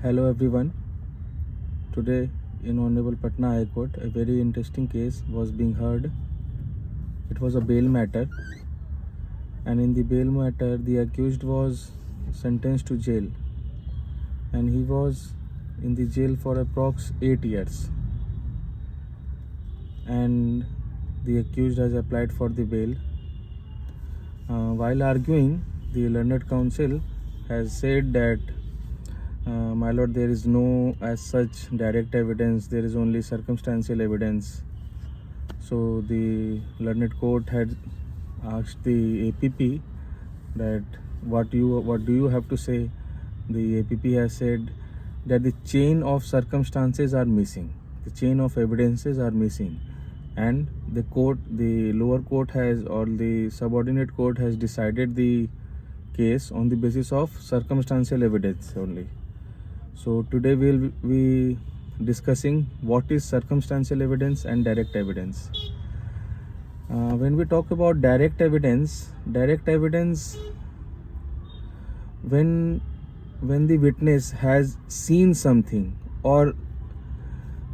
Hello everyone. Today in Honorable Patna High Court, a very interesting case was being heard. It was a bail matter, and in the bail matter, the accused was sentenced to jail, and he was in the jail for approx 8 years. And the accused has applied for the bail. While arguing, the learned counsel has said that my lord, there is no as such direct evidence, there is only circumstantial evidence. So the learned court had asked the APP that what do you have to say. The APP has said that the chain of circumstances are missing, the chain of evidences are missing, and the lower court has, or the subordinate court has decided the case on the basis of circumstantial evidence only. So today we'll be discussing what is circumstantial evidence and direct evidence. When we talk about direct evidence, when the witness has seen something, or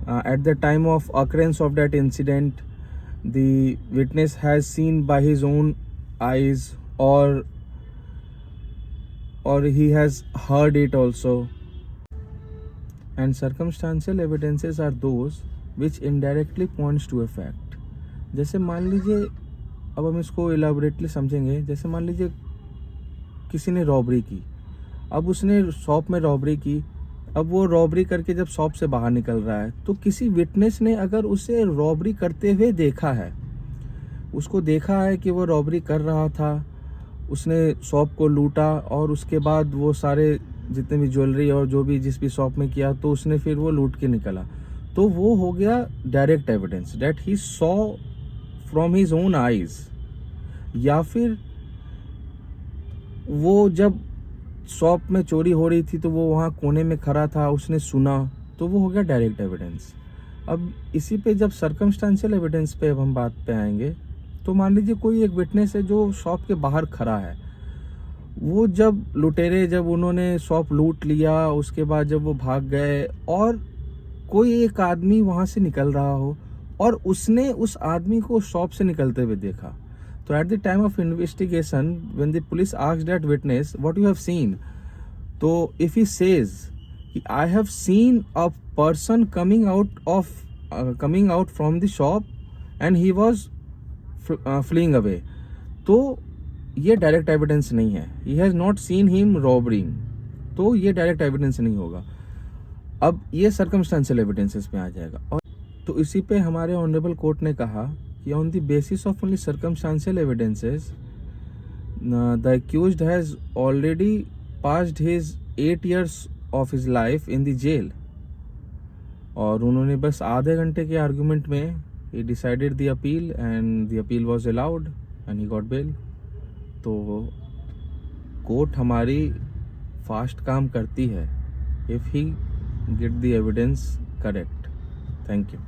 at the time of occurrence of that incident, the witness has seen by his own eyes, or he has heard it also. And circumstantial evidences are those which indirectly points to a fact. जैसे मान लीजिए, अब हम इसको elaborately समझेंगे, जैसे मान लीजिए किसी ने रॉबरी की, अब उसने शॉप में रॉबरी की, अब वो रॉबरी करके जब शॉप से बाहर निकल रहा है, तो किसी विटनेस ने अगर उसे रॉबरी करते हुए देखा है, उसको देखा है कि वो रॉबरी कर रहा था, उसने शॉप को लूटा, और उसके बाद वो सारे जितने भी ज्वेलरी और जो भी जिस भी शॉप में किया, तो उसने फिर वो लूट के निकला, तो वो हो गया direct evidence, that he saw from his own eyes. या फिर वो जब शॉप में चोरी हो रही थी तो वो वहाँ कोने में खड़ा था, उसने सुना, तो वो हो गया डायरेक्ट एविडेंस। अब इसी पे जब सर्कमस्टेंशियल एविडेंस पे अब हम बात पे आएंगे, तो मान लीजिए कोई एक विटनेस है जो शॉप के बाहर खड़ा है, वो जब लुटेरे जब उन्होंने शॉप लूट लिया, उसके बाद जब वो भाग गए, और कोई एक आदमी वहाँ से निकल रहा हो और उसने उस आदमी को शॉप से निकलते हुए देखा, तो at the time of investigation when the police asked that witness what you have seen, तो if he says I have seen a person coming out from the shop and he was fleeing away, तो ये direct evidence नहीं है। He has not seen him robbering, तो ये direct evidence नहीं होगा। अब ये सर्कमस्टेंशियल एविडेंसेस में आ जाएगा। और तो इसी पे हमारे ऑनरेबल कोर्ट ने कहा कि on the basis of only circumstantial evidences the accused has already passed his 8 years of his life in the jail. और उन्होंने बस आधे घंटे के आर्गूमेंट में ही decided the appeal, and the appeal was allowed and he got bail. तो court हमारी फास्ट काम करती है if he get the evidence correct. Thank you.